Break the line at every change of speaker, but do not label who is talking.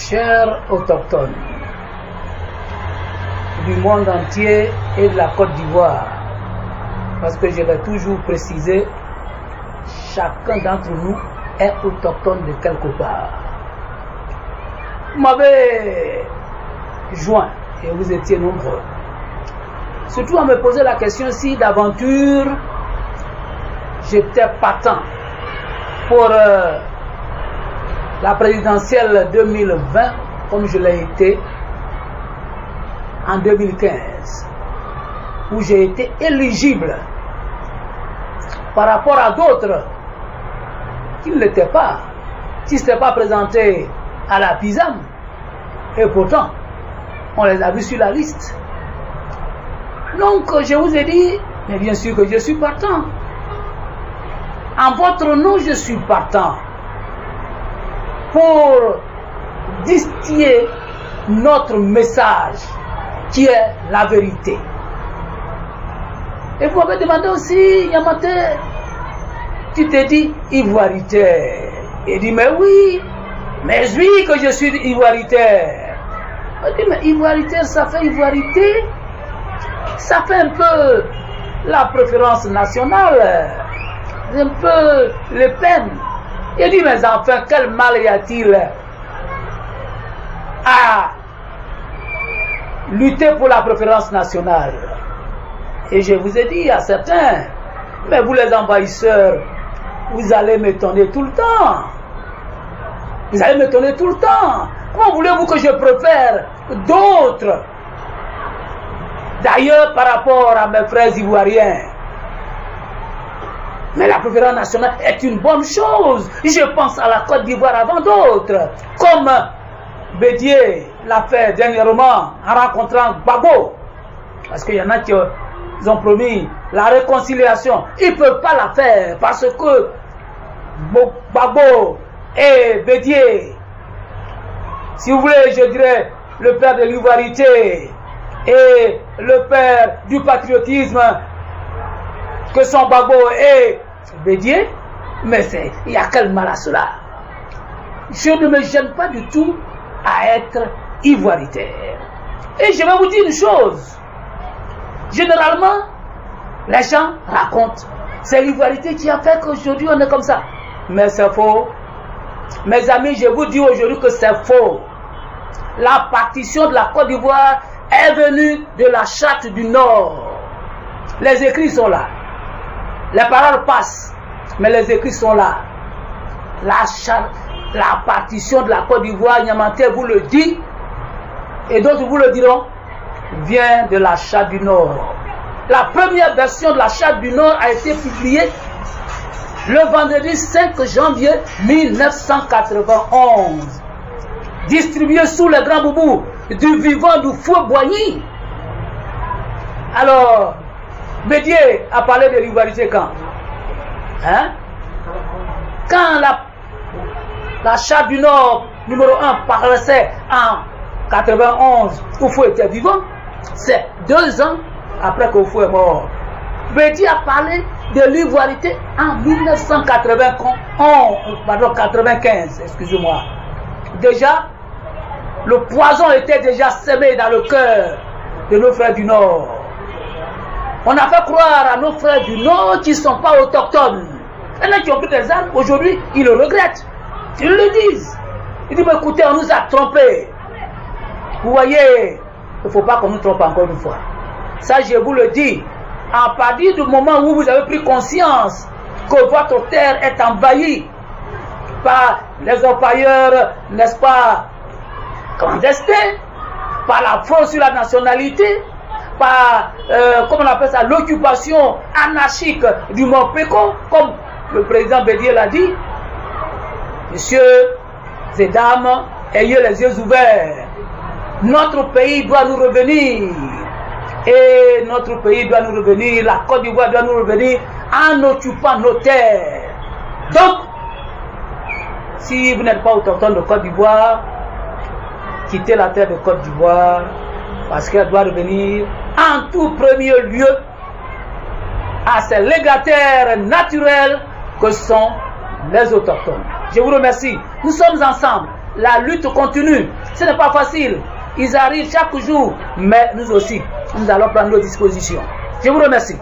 Chers autochtones du monde entier et de la Côte d'Ivoire, parce que je l'ai toujours précisé, chacun d'entre nous est autochtone de quelque part. Vous m'avez joint et vous étiez nombreux, surtout à me poser la question si d'aventure j'étais partant pour la présidentielle 2020 comme je l'ai été en 2015, où j'ai été éligible par rapport à d'autres qui ne l'étaient pas, qui ne s'étaient pas présentés à la PISAM, et pourtant on les a vus sur la liste. Donc je vous ai dit, mais bien sûr que je suis partant. En votre nom, je suis partant pour distiller notre message qui est la vérité. Et vous m'avez demandé aussi, Yamate, tu t'es dit ivoiritaire. Il dit, mais oui, mais oui que je suis ivoiritaire. Il dit, mais ivoiritaire, ça fait ivoirité. Ça fait un peu la préférence nationale, un peu les peines. Il dit, mais enfin, quel mal y a-t-il à lutter pour la préférence nationale? Et je vous ai dit à certains, mais vous les envahisseurs, vous allez m'étonner tout le temps. Vous allez m'étonner tout le temps. Comment voulez-vous que je préfère d'autres? D'ailleurs, par rapport à mes frères ivoiriens, mais la préférence nationale est une bonne chose. Je pense à la Côte d'Ivoire avant d'autres. Comme Bédié l'a fait dernièrement en rencontrant Gbagbo. Parce qu'il y en a qui ont promis la réconciliation. Ils ne peuvent pas la faire parce que Gbagbo et Bédié, si vous voulez, je dirais le père de l'ivoirité et le père du patriotisme que sont Gbagbo et Bédié, mais il y a quel mal à cela? Je ne me gêne pas du tout à être ivoiritaire. Et je vais vous dire une chose. Généralement, les gens racontent, c'est l'ivoirité qui a fait qu'aujourd'hui on est comme ça. Mais c'est faux. Mes amis, je vous dis aujourd'hui que c'est faux. La partition de la Côte d'Ivoire est venue de la Charte du Nord. Les écrits sont là. Les paroles passent, mais les écrits sont là. La partition de la Côte d'Ivoire, Niamante vous le dit, et d'autres vous le diront, vient de la Charte du Nord. La première version de la Charte du Nord a été publiée le vendredi 5 janvier 1991, distribuée sous le grand boubou du vivant du fou Boigny. Alors, Bédié a parlé de l'ivoirité quand? Hein? Quand la Charte du Nord numéro 1 paraissait en 91, Oufou était vivant, c'est 2 ans après qu'Oufou est mort. Bédié a parlé de l'ivoirité en 1995, excusez-moi. Déjà, le poison était déjà semé dans le cœur de nos frères du Nord. On a fait croire à nos frères du Nord qui ne sont pas autochtones. Il y en a qui ont pris des armes, aujourd'hui, ils le regrettent. Ils le disent. Ils disent, mais écoutez, on nous a trompés. Vous voyez, il ne faut pas qu'on nous trompe encore une fois. Ça, je vous le dis. À partir du moment où vous avez pris conscience que votre terre est envahie par les orpailleurs, n'est-ce pas, clandestins, par la fraude sur la nationalité, par, comment on appelle ça, l'occupation anarchique du Mont Péco, comme le président Bédié l'a dit, messieurs et dames, ayez les yeux ouverts. Notre pays doit nous revenir. Et notre pays doit nous revenir, la Côte d'Ivoire doit nous revenir en occupant nos terres. Donc, si vous n'êtes pas autochtone de Côte d'Ivoire, quittez la terre de Côte d'Ivoire, parce qu'elle doit revenir en tout premier lieu à ces légataires naturels que sont les autochtones. Je vous remercie. Nous sommes ensemble. la lutte continue. Ce n'est pas facile. Ils arrivent chaque jour, mais nous aussi, nous allons prendre nos dispositions. Je vous remercie.